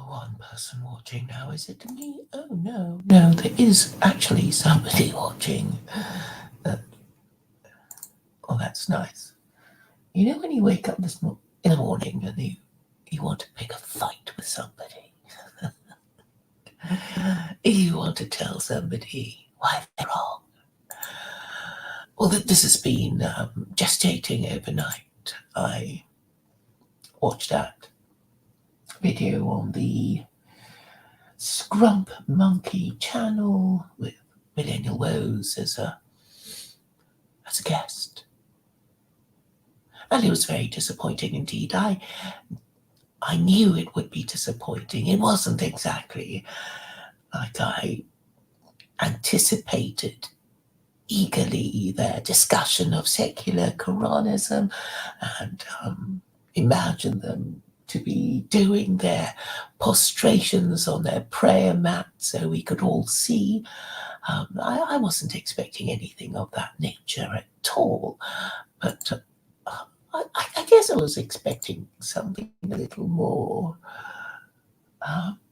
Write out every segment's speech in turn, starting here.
one person watching now. Is it me? Oh, no. No, there is actually somebody watching. Oh, that's nice. You know when you wake up in the morning and you want to pick a fight with somebody? You want to tell somebody why they're wrong. Well, this has been gestating overnight. I watched that video on the Scrumpmonkey channel with Millennial Woes as a guest. And it was very disappointing indeed. I knew it would be disappointing. It wasn't exactly like I anticipated eagerly their discussion of secular Quranism and imagined them to be doing their prostrations on their prayer mat so we could all see. I wasn't expecting anything of that nature at all, but I guess I was expecting something a little more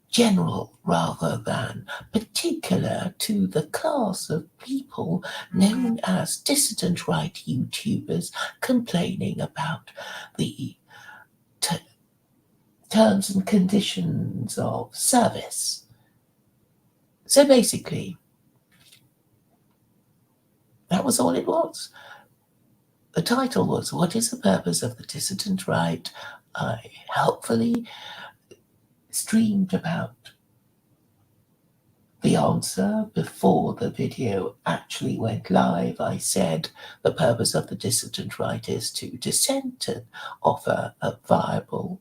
general rather than particular to the class of people known as dissident right YouTubers complaining about the terms and conditions of service. So basically, that was all it was. The title was, "What is the purpose of the dissident right?" I helpfully streamed about the answer before the video actually went live. I said the purpose of the dissident right is to dissent and offer a viable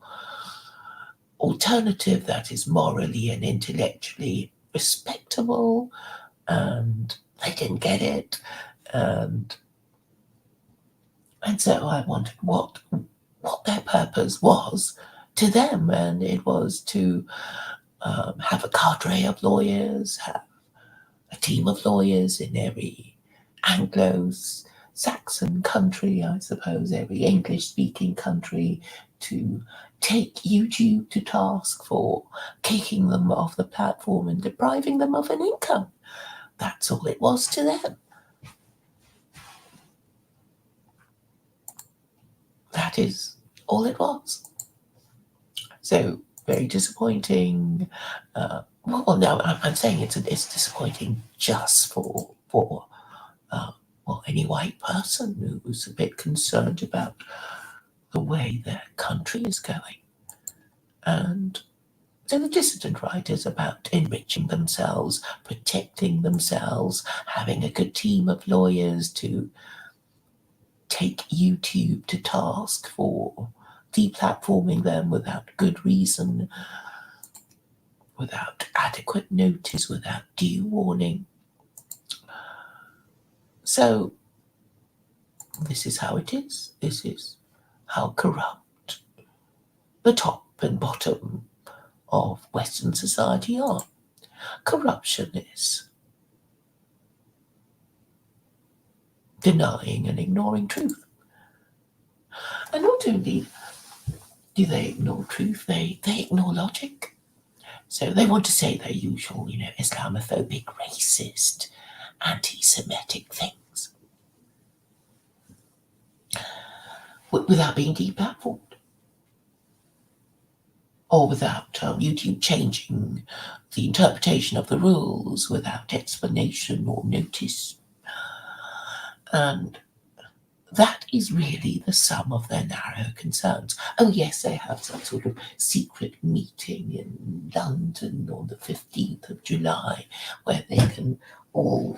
alternative that is morally and intellectually respectable, and they didn't get it. And so I wondered what their purpose was to them, and it was to have a cadre of lawyers, have a team of lawyers in every Anglo-Saxon country, I suppose, every English-speaking country, to take YouTube to task for kicking them off the platform and depriving them of an income. That's all it was to them. That is all it was. So, very disappointing. Well, no, I'm saying it's disappointing just for any white person who's a bit concerned about the way their country is going. And so the dissident right is about enriching themselves, protecting themselves, having a good team of lawyers to take YouTube to task for deplatforming them without good reason, without adequate notice, without due warning. So this is how it is. This is how corrupt the top and bottom of Western society are. Corruption is denying and ignoring truth. And not only do they ignore truth, they ignore logic. So they want to say their usual, Islamophobic, racist, anti-Semitic things without being deplatformed, or without YouTube changing the interpretation of the rules without explanation or notice. And that is really the sum of their narrow concerns. Oh yes, they have some sort of secret meeting in London on the 15th of July where they can all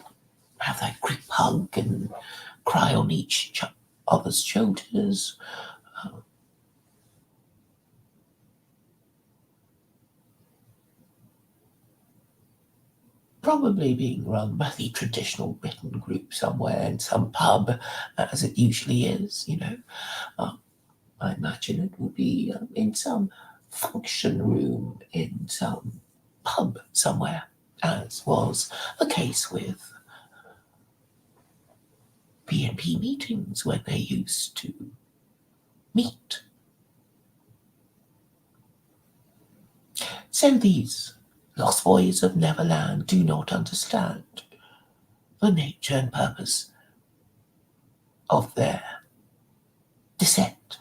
have that group hug and cry on each other's shoulders. Probably being run by the traditional Britain group somewhere in some pub, as it usually is, I imagine it would be in some function room in some pub somewhere, as was the case with BNP meetings when they used to meet. So these lost boys of Neverland do not understand the nature and purpose of their descent.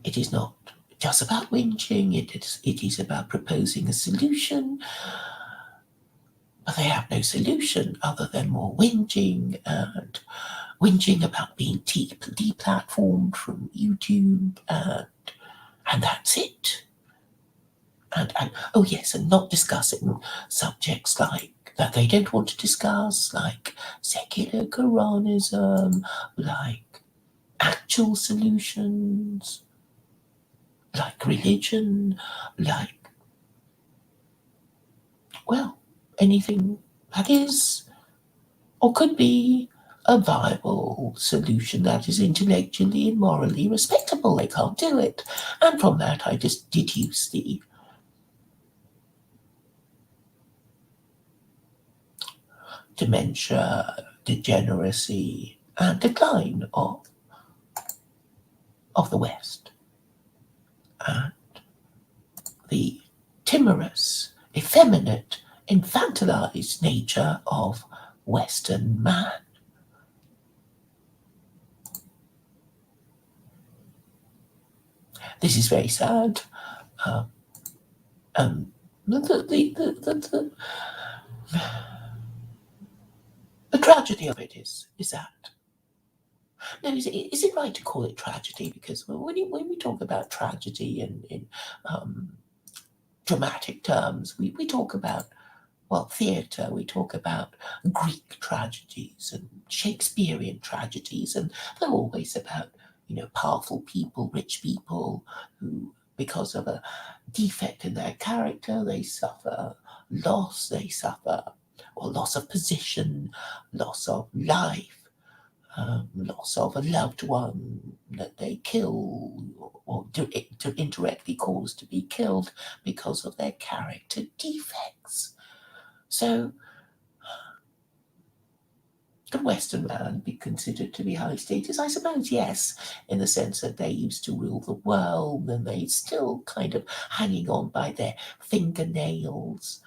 It is not just about whinging, it is about proposing a solution, but they have no solution other than more whinging and whinging about being deplatformed from YouTube, and that's it. And oh yes, and not discussing subjects like that they don't want to discuss, like secular Quranism, like actual solutions, like religion, like, well, anything that is or could be a viable solution that is intellectually and morally respectable. They can't do it. And from that, I just deduce the dementia, degeneracy, and decline of the West, and the timorous, effeminate, infantilized nature of Western man. This is very sad. Um, the tragedy of it is that. No, is it right to call it tragedy? Because when we talk about tragedy in dramatic terms, we talk about, well, theatre, we talk about Greek tragedies and Shakespearean tragedies, and they're always about, powerful people, rich people who, because of a defect in their character, they suffer loss, or loss of position, loss of life, loss of a loved one that they kill or indirectly cause to be killed because of their character defects. So, can Western man be considered to be high status? I suppose yes, in the sense that they used to rule the world and they still kind of hanging on by their fingernails,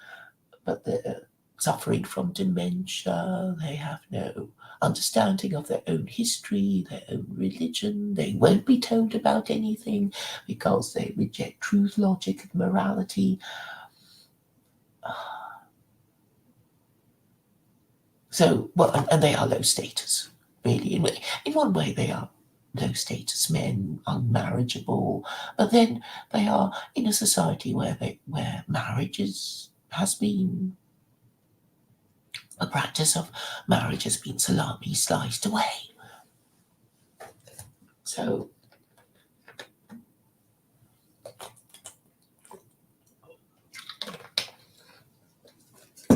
but they're suffering from dementia. They have no understanding of their own history, their own religion. They won't be told about anything because they reject truth, logic, and morality. So, well, and they are low status, really. In one way, they are low status men, unmarriageable, but then they are in a society where has been a practice of marriage has been salami sliced away. So,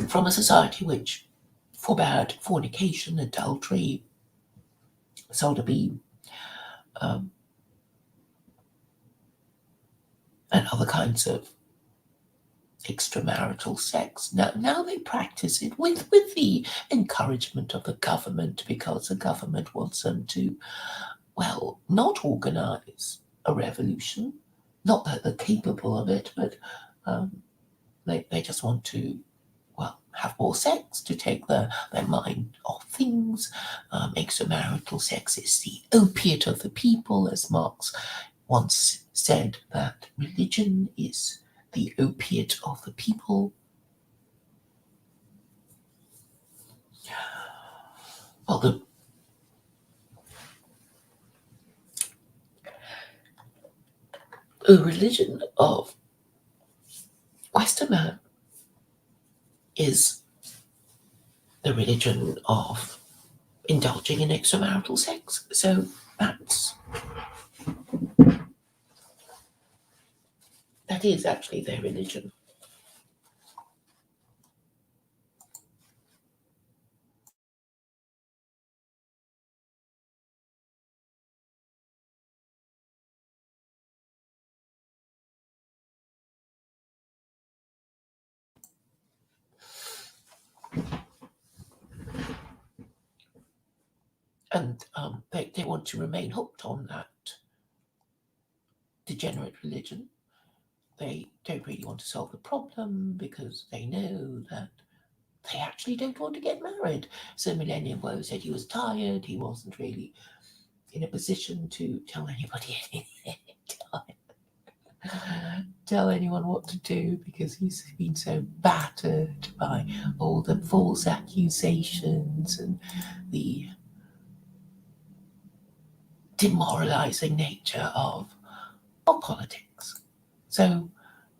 from a society which forbade fornication, adultery, sodomy, and other kinds of extramarital sex. Now they practice it with the encouragement of the government because the government wants them to, well, not organize a revolution. Not that they're capable of it, but they just want to, well, have more sex to take their mind off things. Extramarital sex is the opiate of the people, as Marx once said that religion is the opiate of the people. Well, the religion of Western man is the religion of indulging in extramarital sex. So that is actually their religion. And they want to remain hooked on that degenerate religion. they don't really want to solve the problem because they know that they actually don't want to get married. So Millennial Woes said he was tired, he wasn't really in a position to tell anybody anything, tell anyone what to do because he's been so battered by all the false accusations and the demoralizing nature of politics. So,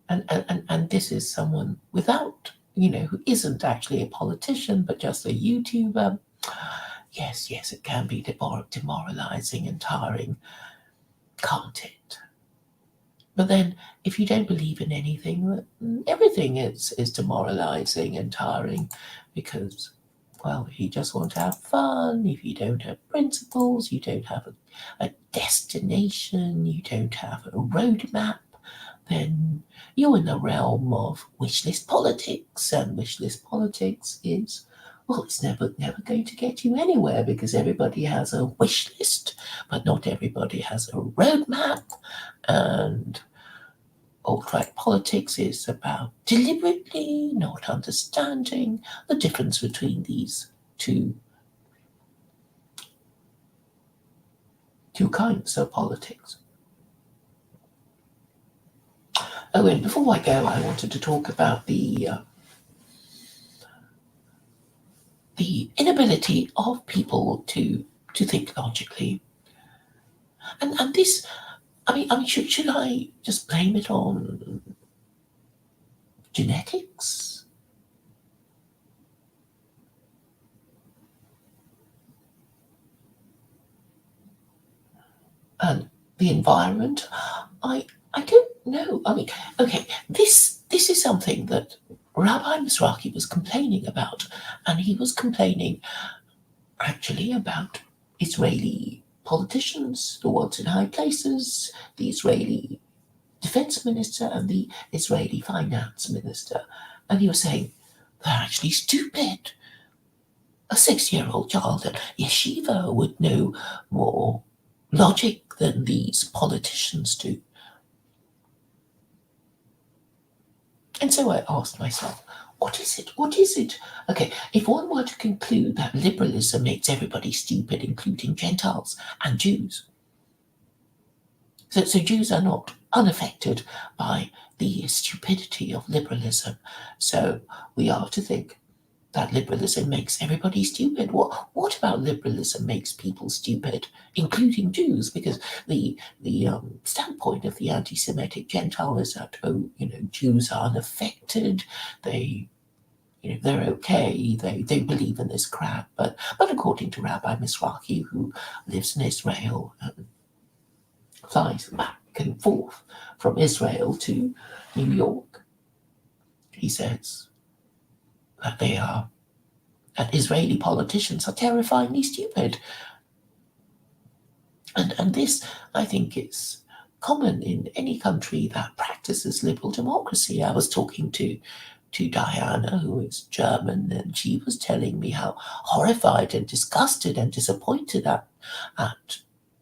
and this is someone without, who isn't actually a politician but just a YouTuber. Yes, it can be demoralizing and tiring, can't it? But then, if you don't believe in anything, everything is demoralizing and tiring because, well, if you just want to have fun, if you don't have principles, you don't have a destination, you don't have a roadmap, then you're in the realm of wishlist politics, and wishlist politics is, well, it's never going to get you anywhere because everybody has a wish list, but not everybody has a roadmap. And alt-right politics is about deliberately not understanding the difference between these two kinds of politics. Oh, and before I go, I wanted to talk about the inability of people to think logically, and this. I mean, should I just blame it on genetics? And the environment? I don't know. I mean, okay, this is something that Rabbi Mizrahi was complaining about, and he was complaining actually about Israeli politicians, the ones in high places, the Israeli defense minister and the Israeli finance minister. And he was saying, they're actually stupid. A 6-year-old child at yeshiva would know more logic than these politicians do. And so I asked myself, what is it? What is it? Okay, if one were to conclude that liberalism makes everybody stupid, including Gentiles and Jews, so Jews are not unaffected by the stupidity of liberalism. So we are to think that liberalism makes everybody stupid. What about liberalism makes people stupid, including Jews? Because the standpoint of the anti-Semitic Gentile is that, Jews are unaffected. They're okay. They believe in this crap. But according to Rabbi Mizrahi, who lives in Israel, flies back and forth from Israel to New York, he says that that Israeli politicians are terrifyingly stupid. And this, I think, is common in any country that practices liberal democracy. I was talking to Diana, who is German, and she was telling me how horrified and disgusted and disappointed at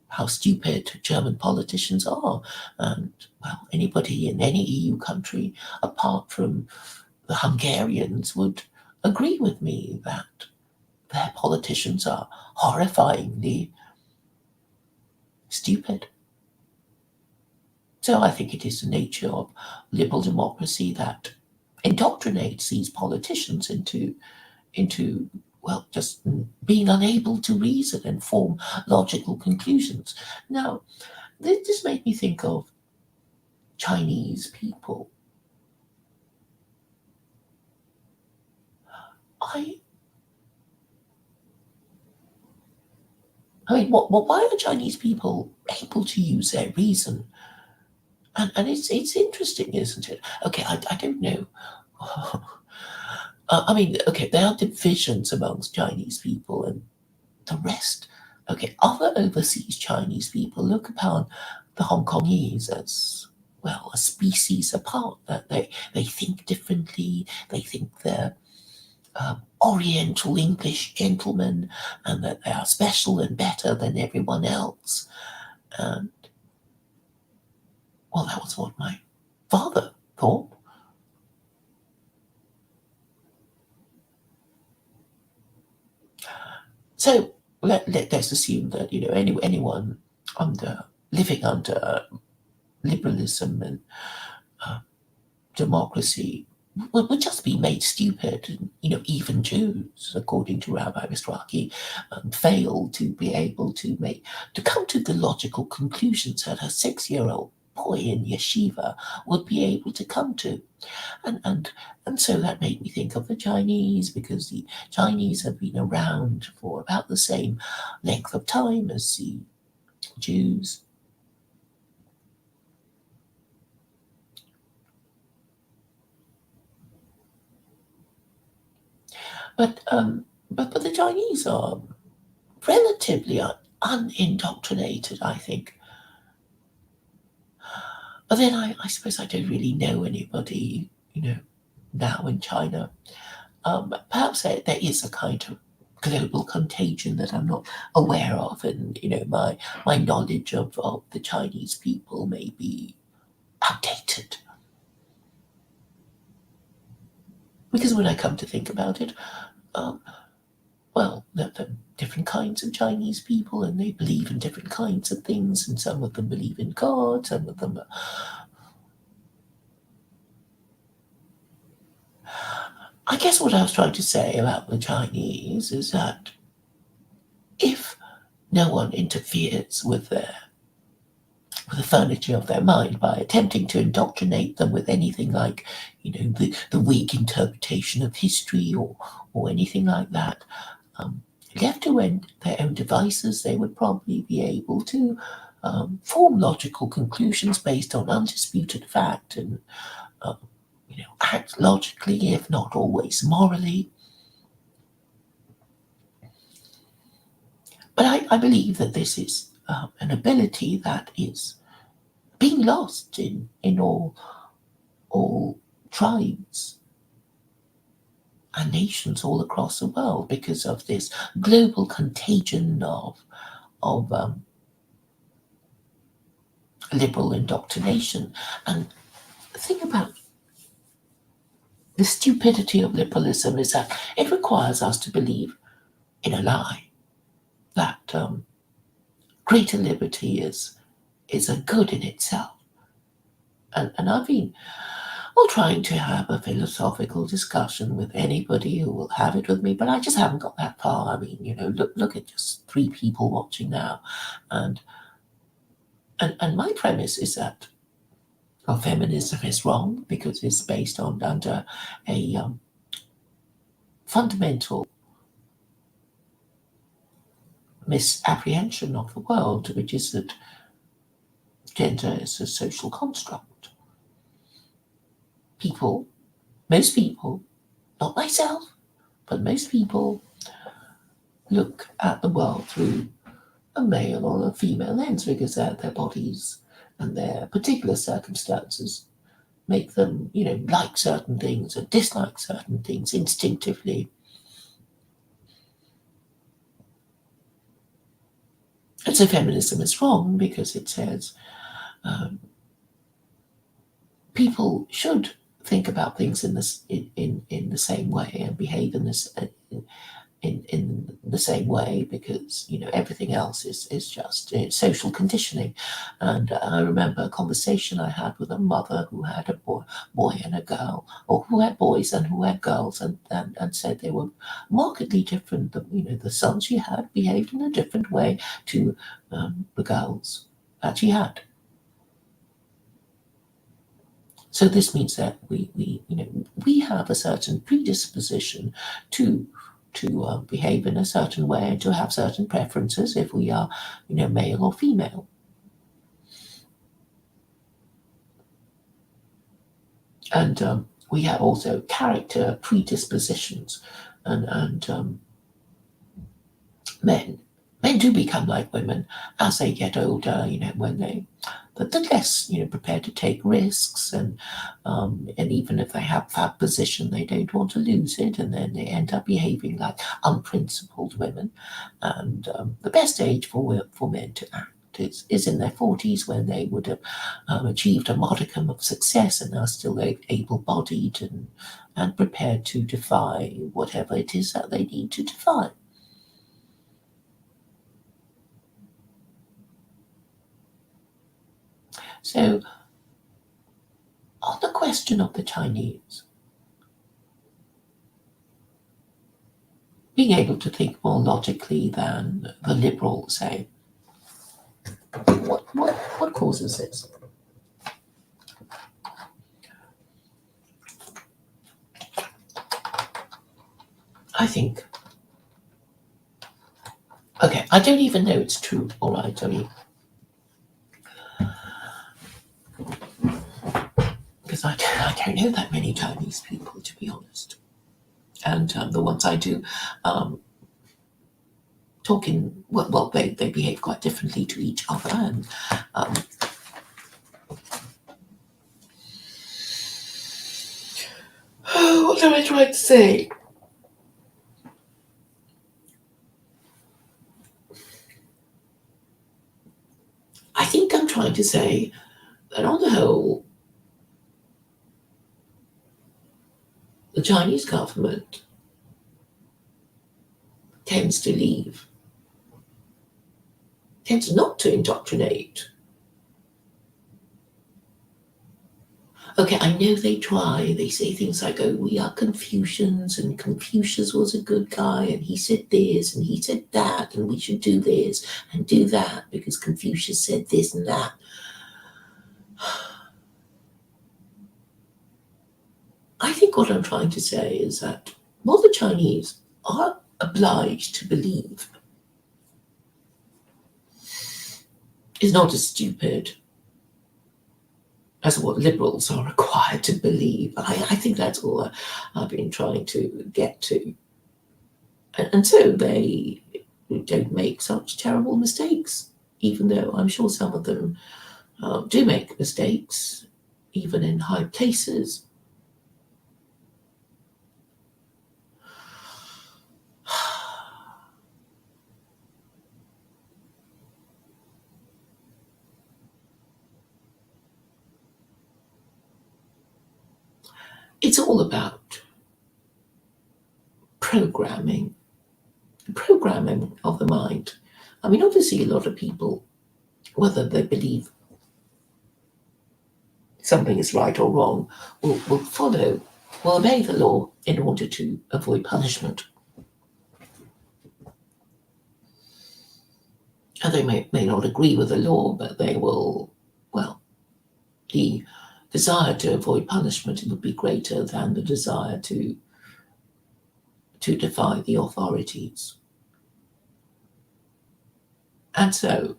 how stupid German politicians are. And, well, anybody in any EU country, apart from the Hungarians, would agree with me that their politicians are horrifyingly stupid. So I think it is the nature of liberal democracy that indoctrinates these politicians into well, just being unable to reason and form logical conclusions. Now, this made me think of Chinese people. I mean, why are Chinese people able to use their reason? And it's interesting, isn't it? Okay, I don't know. I mean, okay, there are divisions amongst Chinese people and the rest. Okay, other overseas Chinese people look upon the Hong Kongese as, well, a species apart, that they think differently, they think they're Oriental English gentlemen and that they are special and better than everyone else. And, well, that was what my father guess, assume that anyone under living under liberalism and democracy would just be made stupid. And, even Jews, according to Rabbi Mistraki, failed to be able to come to the logical conclusions that a 6-year-old boy in yeshiva would be able to come to. And so that made me think of the Chinese, because the Chinese have been around for about the same length of time as the Jews. But the Chinese are relatively unindoctrinated, I think. But then I suppose I don't really know anybody, now in China. Perhaps there is a kind of global contagion that I'm not aware of, and my knowledge of the Chinese people may be outdated. Because when I come to think about it, well, there are different kinds of Chinese people, and they believe in different kinds of things, and some of them believe in God, some of them I guess what I was trying to say about the Chinese is that if no one interferes with the furniture of their mind by attempting to indoctrinate them with anything like, the weak interpretation of history or anything like that, left to their own devices, they would probably be able to form logical conclusions based on undisputed fact and, act logically, if not always morally. But I believe that this is an ability that is being lost in all tribes and nations all across the world because of this global contagion of liberal indoctrination. And the thing about the stupidity of liberalism is that it requires us to believe in a lie, that greater liberty is a good in itself. And I've been trying to have a philosophical discussion with anybody who will have it with me, but I just haven't got that far. I mean, look at just 3 people watching now, and my premise is that feminism is wrong because it's based under a fundamental misapprehension of the world, which is that gender is a social construct. Most people, not myself, but most people look at the world through a male or a female lens because their bodies and their particular circumstances make them, like certain things and dislike certain things instinctively. And so feminism is wrong because it says people should think about things in the same way and behave in the same way because everything else is just social conditioning. And I remember a conversation I had with a mother who had a boy and a girl, or who had boys and who had girls, and said they were markedly different. The son she had behaved in a different way to the girls that she had. So this means that we have a certain predisposition to behave in a certain way and to have certain preferences if we are, male or female. And we have also character predispositions, and men do become like women as they get older. When they're less, prepared to take risks, and even if they have that position, they don't want to lose it, and then they end up behaving like unprincipled women. And the best age for men to act is in their 40s, when they would have achieved a modicum of success and are still able-bodied and prepared to defy whatever it is that they need to defy. So, on the question of the Chinese being able to think more logically than the liberals say, what causes this? I think, okay, I don't even know it's true, all right, I mean, because I don't know that many Chinese people, to be honest. And the ones I do, talking, well they behave quite differently to each other. And what am I trying to say? I think I'm trying to say that on the whole, the Chinese government tends not to indoctrinate. Okay, I know they try. They say things like, oh, we are Confucians, and Confucius was a good guy, and he said this, and he said that, and we should do this and do that because Confucius said this and that. I think what I'm trying to say is that what the Chinese are obliged to believe is not as stupid as what liberals are required to believe. I think that's all I've been trying to get to. And so they don't make such terrible mistakes, even though I'm sure some of them do make mistakes, even in high places. It's all about programming of the mind. I mean, obviously, a lot of people, whether they believe something is right or wrong, will obey the law in order to avoid punishment. And they may not agree with the law, but they will, well, the desire to avoid punishment would be greater than the desire to defy the authorities. And so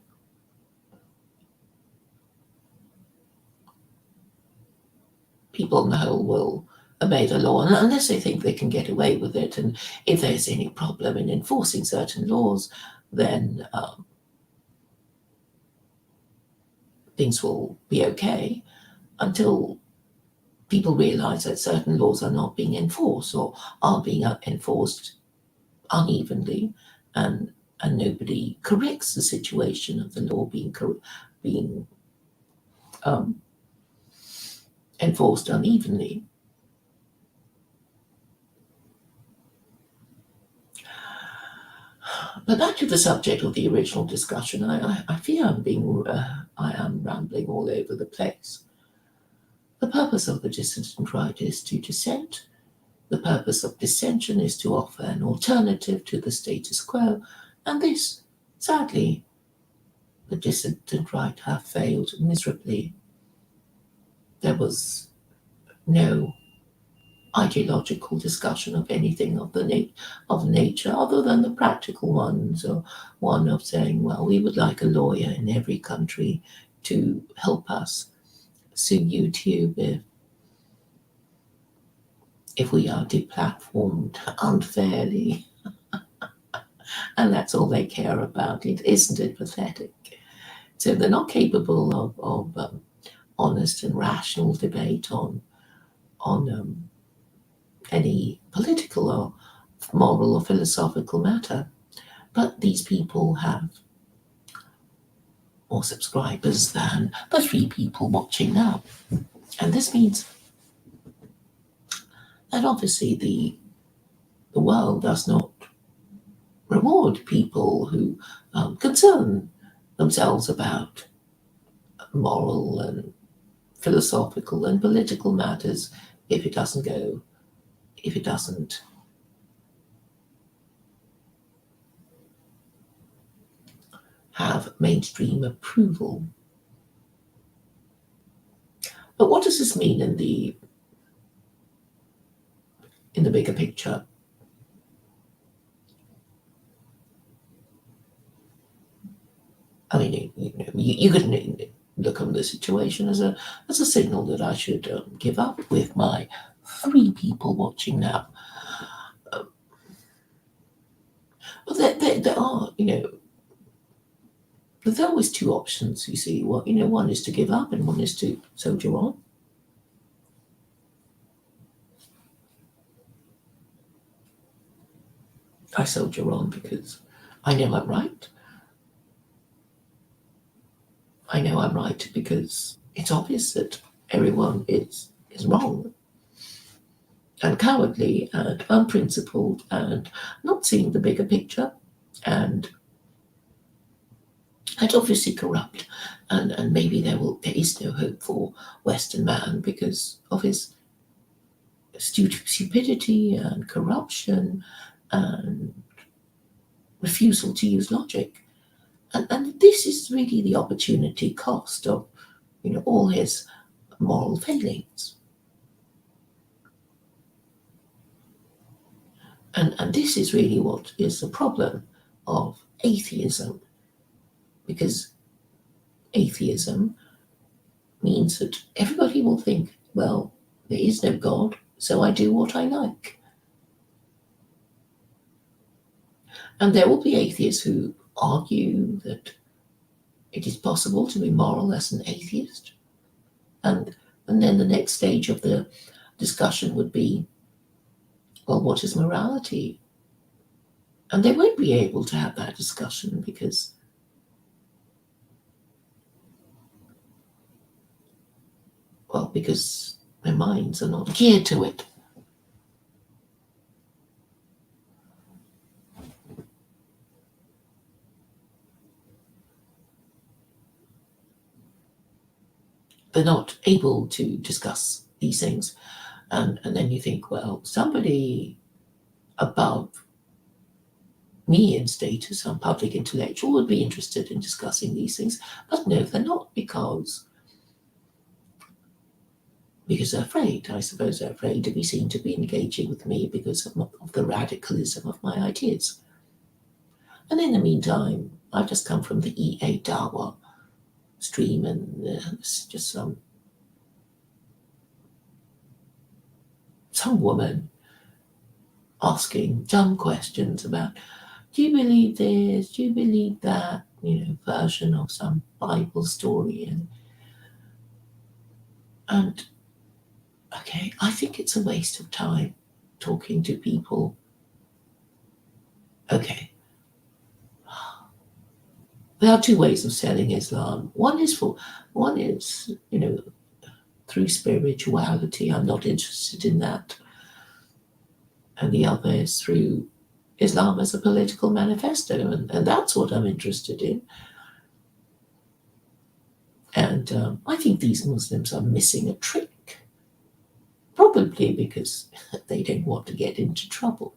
people on the whole will obey the law unless they think they can get away with it. And if there's any problem in enforcing certain laws, then things will be okay until people realize that certain laws are not being enforced or are being enforced unevenly, and nobody corrects the situation of the law being enforced unevenly. But back to the subject of the original discussion, I fear I am rambling all over the place. The purpose of the dissident right is to dissent. The purpose of dissension is to offer an alternative to the status quo, and this, sadly, the dissident right have failed miserably. There was no ideological discussion of anything of nature other than the practical ones, or one of saying, well, we would like a lawyer in every country to help us sue YouTube if we are deplatformed unfairly. And that's all they care about. Isn't it pathetic? So they're not capable of honest and rational debate on any political or moral or philosophical matter. But these people have more subscribers than the 3 people watching now. And this means that obviously the world does not reward people who concern themselves about moral and philosophical and political matters if it doesn't have mainstream approval. But what does this mean in the bigger picture? I mean, you could look on the situation as a signal that I should give up with my 3 people watching now. Well, there are, but there are always 2 options. You see, one is to give up, and one is to soldier on. I soldier on because I know I'm right. I know I'm right because it's obvious that everyone is wrong and cowardly and unprincipled and not seeing the bigger picture and obviously corrupt. And maybe there is no hope for Western man because of his stupidity and corruption and refusal to use logic. And this is really the opportunity cost of, all his moral failings. And this is really what is the problem of atheism, because atheism means that everybody will think, well, there is no God, so I do what I like. And there will be atheists who argue that it is possible to be moral as an atheist. And then the next stage of the discussion would be, well, what is morality? And they won't be able to have that discussion because their minds are not geared to it. They're not able to discuss these things. And then you think, well, somebody above me in status, some public intellectual, would be interested in discussing these things. But no, they're not, because they're afraid. I suppose they're afraid to be seen to be engaging with me because of the radicalism of my ideas. And in the meantime, I've just come from the E.A. Dawa stream, and it's just some woman asking dumb questions about, do you believe this? Do you believe that? Version of some Bible story. And okay, I think it's a waste of time talking to people. Okay. There are 2 ways of selling Islam. One is through spirituality. I'm not interested in that. And the other is through Islam as a political manifesto, and that's what I'm interested in. And I think these Muslims are missing a trick, probably because they don't want to get into trouble.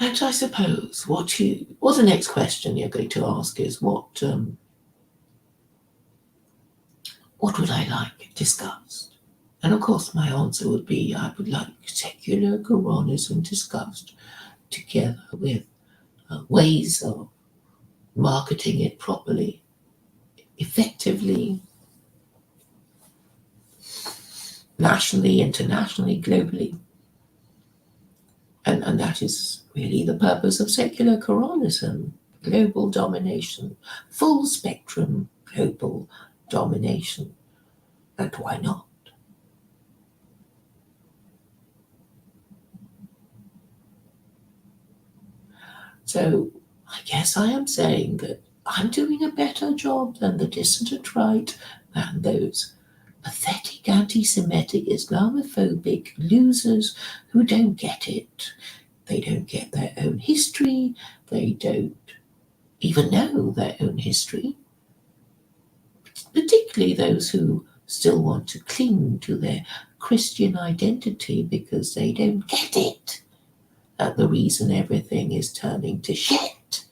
And I suppose what the next question you're going to ask is, what would I like discussed? And of course my answer would be, I would like secular Quranism discussed together with ways of marketing it properly, effectively, nationally, internationally, globally. And that is really the purpose of secular Quranism: global domination, full spectrum global domination. And why not? So I guess I am saying that I'm doing a better job than the dissident right, than those pathetic anti-Semitic Islamophobic losers who don't get it, They don't get their own history. They don't even know their own history, particularly those who still want to cling to their Christian identity because they don't get it. And the reason everything is turning to shit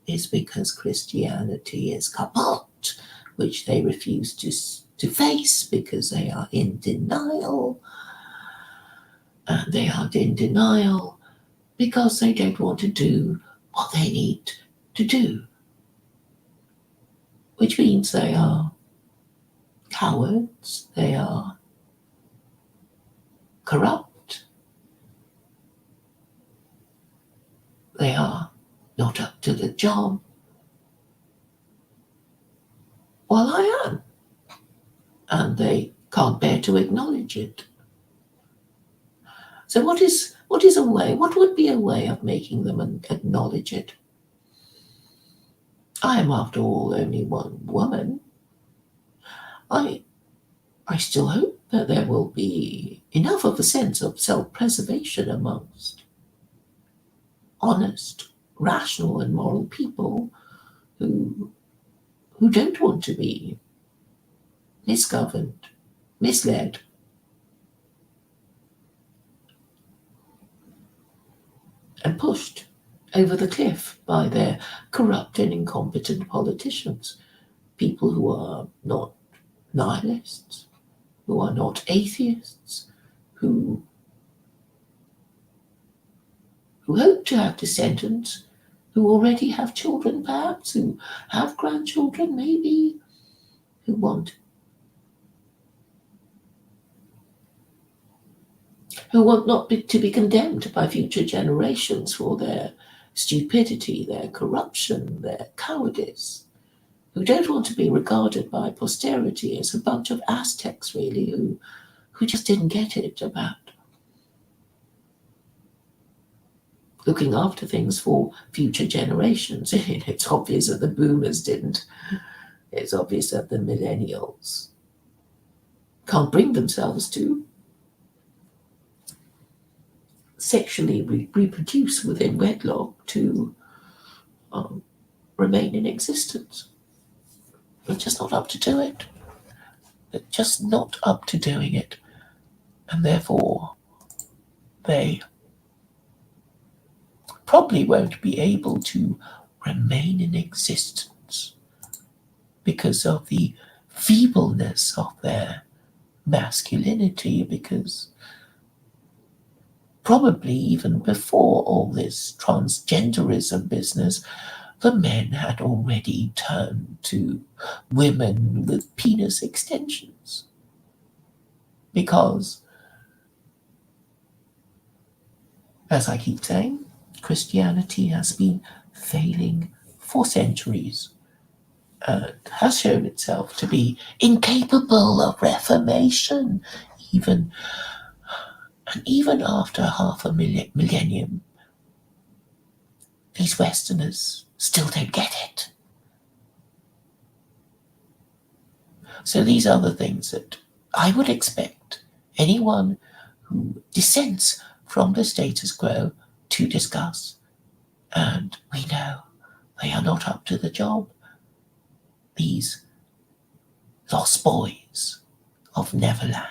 is because Christianity is kaput, which they refuse to face because they are in denial. And they are in denial because they don't want to do what they need to do, which means they are cowards, they are corrupt, they are not up to the job. Well, I am, and they can't bear to acknowledge it. So what would be a way of making them acknowledge it? I am, after all, only one woman. I still hope that there will be enough of a sense of self-preservation amongst honest, rational and moral people who don't want to be misgoverned, misled, and pushed over the cliff by their corrupt and incompetent politicians, people who are not nihilists, who are not atheists, who hope to have descendants, who already have children perhaps, who have grandchildren maybe, who want not to be condemned by future generations for their stupidity, their corruption, their cowardice, who don't want to be regarded by posterity as a bunch of Aztecs, really, who just didn't get it about looking after things for future generations. It's obvious that the boomers didn't. It's obvious that the millennials can't bring themselves to sexually reproduce within wedlock to remain in existence. They're just not up to do it. They're just not up to doing it. And therefore, they probably won't be able to remain in existence because of the feebleness of their masculinity, because probably even before all this transgenderism business, the men had already turned to women with penis extensions. Because, as I keep saying, Christianity has been failing for centuries and has shown itself to be incapable of reformation, even after half a millennium. These Westerners still don't get it. So these are the things that I would expect anyone who dissents from the status quo to discuss. And we know they are not up to the job. These lost boys of Neverland.